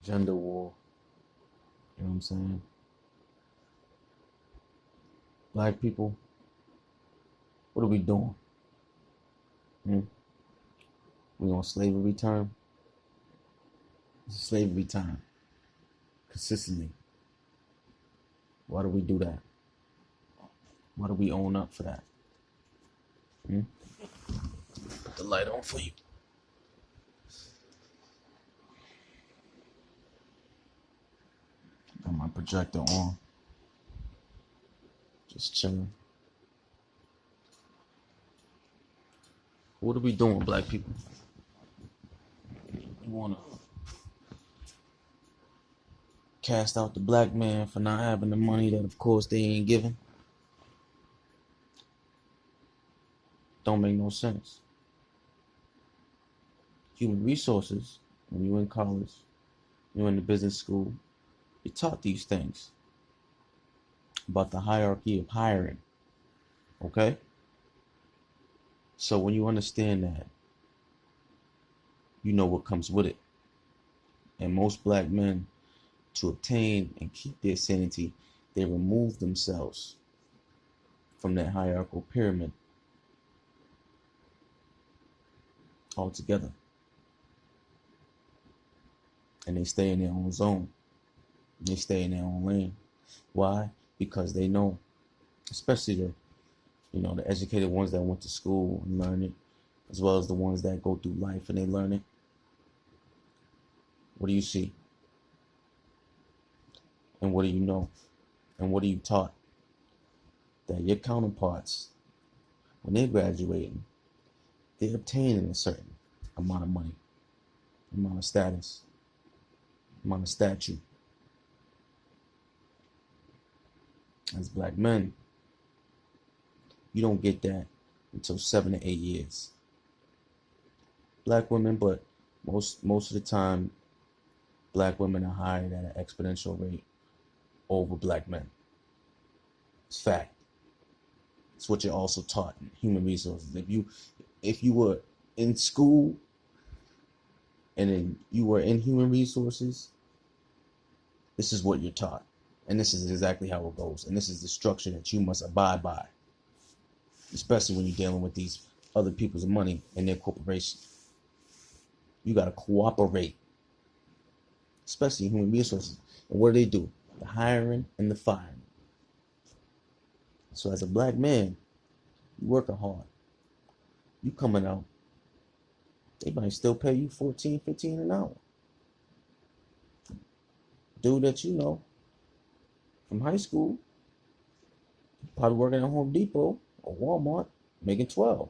gender war. You know what I'm saying? Black people, what are we doing? Hmm? We on slavery time? It's slavery time. Consistently. Why do we do that? Why do we own up for that? Hmm? Put the light on for you. Got my projector on. Just chilling. What are we doing, black people? You wanna cast out the black man for not having the money that of course they ain't giving? Don't make no sense. Human resources, when you're in college, you're in the business school, you're taught these things about the hierarchy of hiring. Okay? So when you understand that, you know what comes with it. And most black men, to obtain and keep their sanity, they remove themselves from that hierarchical pyramid altogether. And they stay in their own zone. They stay in their own lane. Why? Because they know, especially the educated ones that went to school and learned it, as well as the ones that go through life and they learn it. What do you see? And what do you know? And what are you taught? That your counterparts, when they're graduating, they're obtaining a certain amount of money, amount of status, amount of stature. As black men, you don't get that until 7 to 8 years. Black women, but most of the time, black women are hired at an exponential rate over black men. It's fact. It's what you're also taught in human resources. If you were in school and then you were in human resources, this is what you're taught. And this is exactly how it goes. And this is the structure that you must abide by. Especially when you're dealing with these other people's money and their corporation. You got to cooperate. Especially in human resources. And what do? The hiring and the firing. So as a black man, you working hard. You coming out. They might still pay you $14, $15 an hour. Dude that you know from high school, probably working at Home Depot or Walmart, making $12.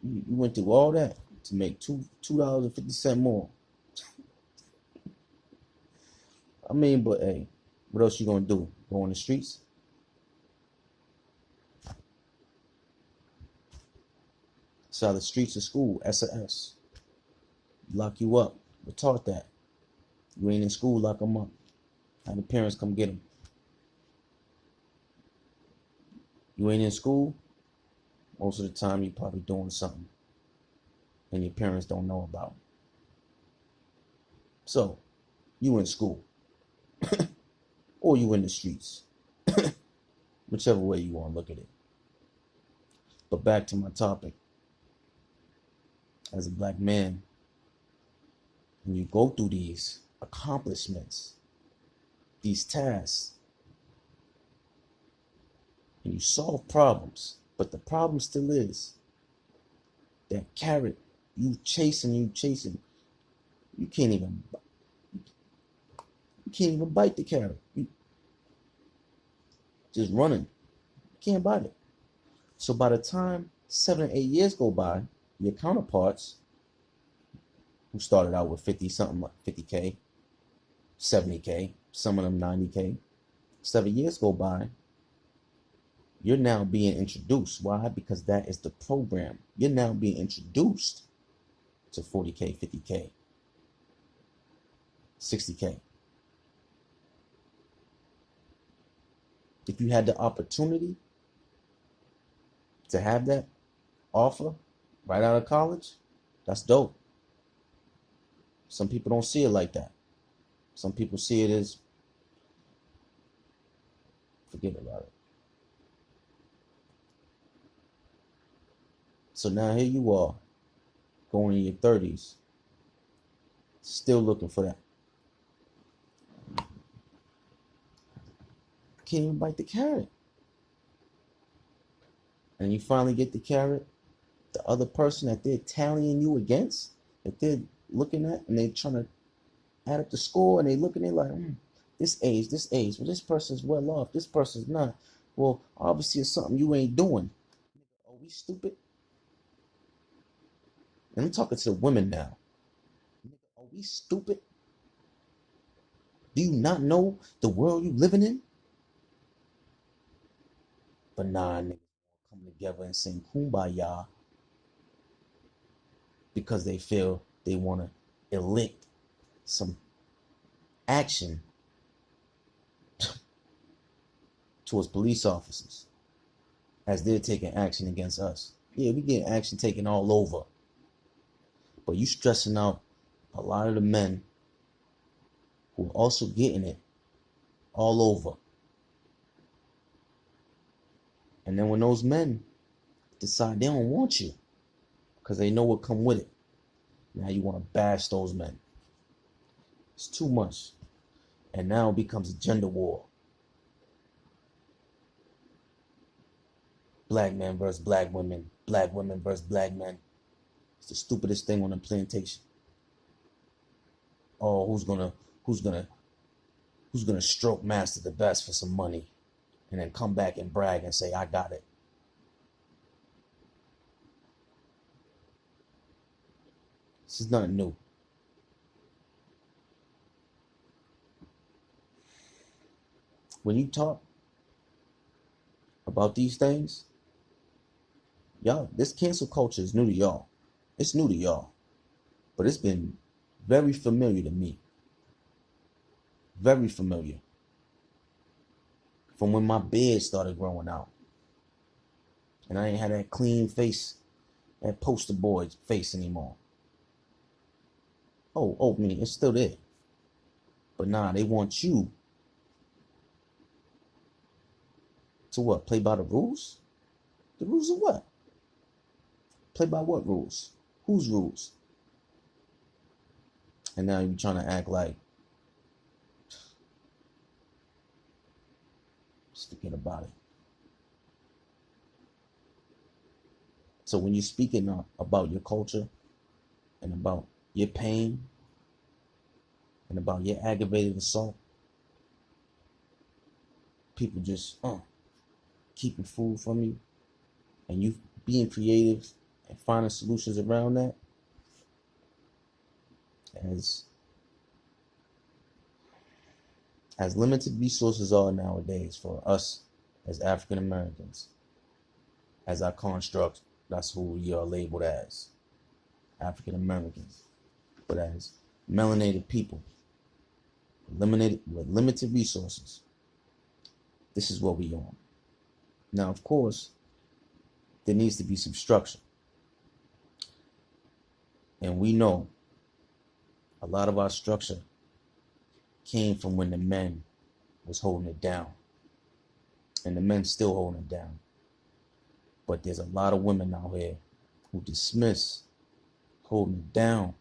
You went through all that to make $2.50 more. I mean, but hey, what else you gonna do? Go on the streets? It's out the streets of school, SAS. Lock you up. We're taught that. You ain't in school, lock them up. Have the parents come get them. You ain't in school, most of the time you're probably doing something and your parents don't know about. So, you in school. Or you in the streets. Whichever way you want to look at it. But back to my topic. As a black man, when you go through these accomplishments, these tasks, and you solve problems, but the problem still is that carrot, you chasing, you can't even bite the carrot. You just running, you can't bite it. So by the time 7 or 8 years go by, your counterparts who started out with 50 something, like 50K, 70K, some of them 90K, 7 years go by, you're now being introduced. Why? Because that is the program. You're now being introduced to 40K, 50K, 60K. If you had the opportunity to have that offer right out of college, that's dope. Some people don't see it like that. Some people see it as, forget about it. So now here you are, going in your 30s, still looking for that. Can't even bite the carrot. And you finally get the carrot, the other person that they're tallying you against, that they're looking at, and they're trying to add up the score, and they looking at it like, this age, well, this person's well off, this person's not. Well, obviously it's something you ain't doing. Are we stupid? And I'm talking to the women now. Are we stupid? Do you not know the world you living in? But nah, niggas come together and sing kumbaya because they feel they want to elicit some action towards police officers as they're taking action against us. Yeah, we get action taken all over. But you stressing out a lot of the men who are also getting it all over. And then when those men decide they don't want you because they know what come with it, now you want to bash those men. It's too much. And now it becomes a gender war. Black men versus black women versus black men. It's the stupidest thing on the plantation. Oh, who's gonna stroke master the best for some money and then come back and brag and say, I got it. This is nothing new. When you talk about these things, y'all, this cancel culture is new to y'all. It's new to y'all. But it's been very familiar to me. Very familiar. From when my beard started growing out. And I ain't had that clean face, that poster boy face anymore. Oh, I mean, it's still there. But nah, they want you to what? Play by the rules? The rules of what? Play by what rules? Whose rules? And now you're trying to act like, just forget about it. So when you're speaking about your culture and about your pain and about your aggravated assault, people just keeping food from you, and you being creative and finding solutions around that. As limited resources are nowadays for us as African Americans, as our construct, that's who we are labeled as, African Americans. But as melanated people, with limited resources, this is what we on. Now, of course, there needs to be some structure. And we know a lot of our structure came from when the men was holding it down. And the men still holding it down. But there's a lot of women out here who dismiss holding it down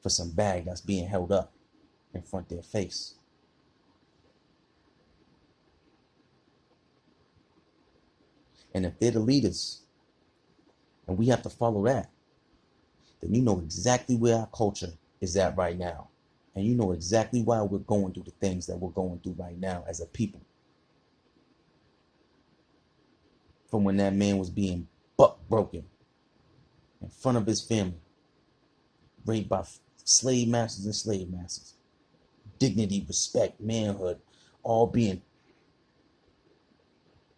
for some bag that's being held up in front of their face. And if they're the leaders, and we have to follow that, then you know exactly where our culture is at right now. And you know exactly why we're going through the things that we're going through right now as a people. From when that man was being buck broken in front of his family, raped by slave masters and slave masters. Dignity, respect, manhood, all being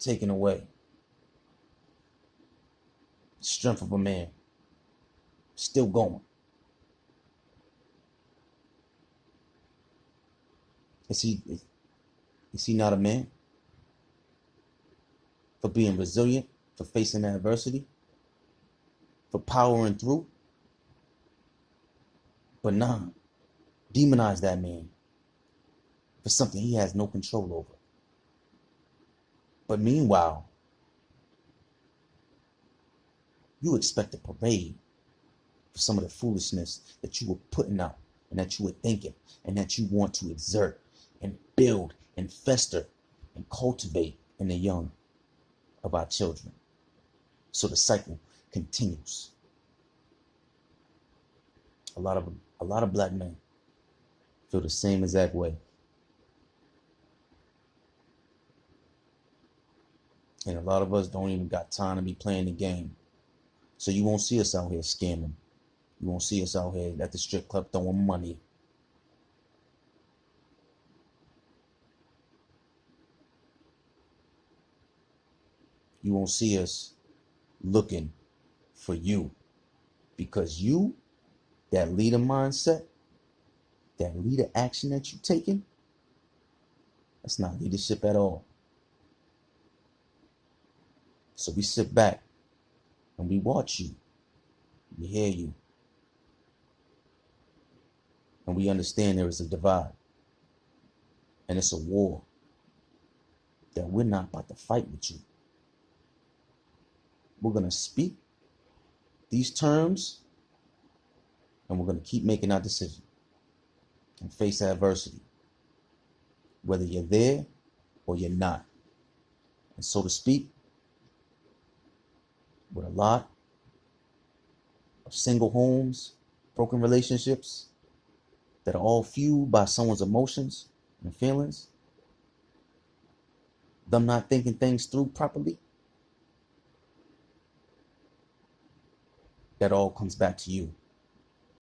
taken away. Strength of a man, still going. Is he not a man? For being resilient, for facing adversity, for powering through? But nah, demonize that man. for something he has no control over. But meanwhile, you expect a parade for some of the foolishness that you were putting out and that you were thinking and that you want to exert and build and fester and cultivate in the young of our children. So the cycle continues. A lot of black men feel the same exact way. And a lot of us don't even got time to be playing the game. So you won't see us out here scamming. You won't see us out here at the strip club throwing money. You won't see us looking for you. Because you, that leader mindset, that leader action that you're taking, that's not leadership at all. So we sit back and we watch you. We hear you. And we understand there is a divide. And it's a war that we're not about to fight with you. We're going to speak these terms and we're going to keep making our decision and face adversity, whether you're there or you're not. And so to speak, with a lot of single homes, broken relationships that are all fueled by someone's emotions and feelings, them not thinking things through properly, that all comes back to you.